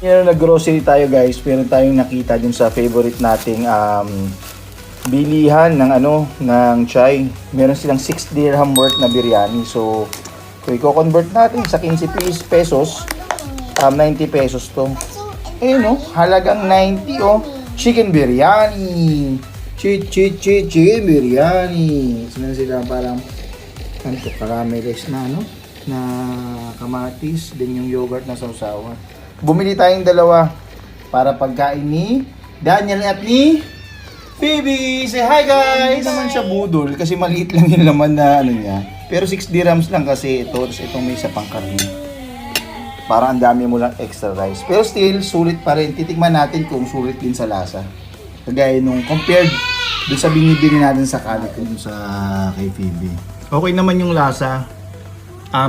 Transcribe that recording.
Yan, nag-grocery tayo guys. Meron tayong nakita dun sa favorite nating bilihan ng ng chai. Meron silang 6 dirham worth na biryani. So, kung i-convert natin sa 15 pesos, 90 pesos to. Halagang 90 Chicken biryani. Chicken biryani. Sino sila parang caramelized na kamatis, din yung yogurt na sausawan. Bumili tayong dalawa para pagkain ni Daniel at ni Phoebe. Say hi guys! Hindi naman siya budol kasi maliit lang yung laman na niya. Pero 6 dirhams lang kasi ito. Tapos itong may isa pang karne. Parang ang dami mo lang extra rice. Pero still, sulit pa rin. Titikman natin kung sulit din sa lasa. Kagaya nung compared doon sa binibili natin sa Calico dun sa kay Phoebe. Okay naman yung lasa. Mas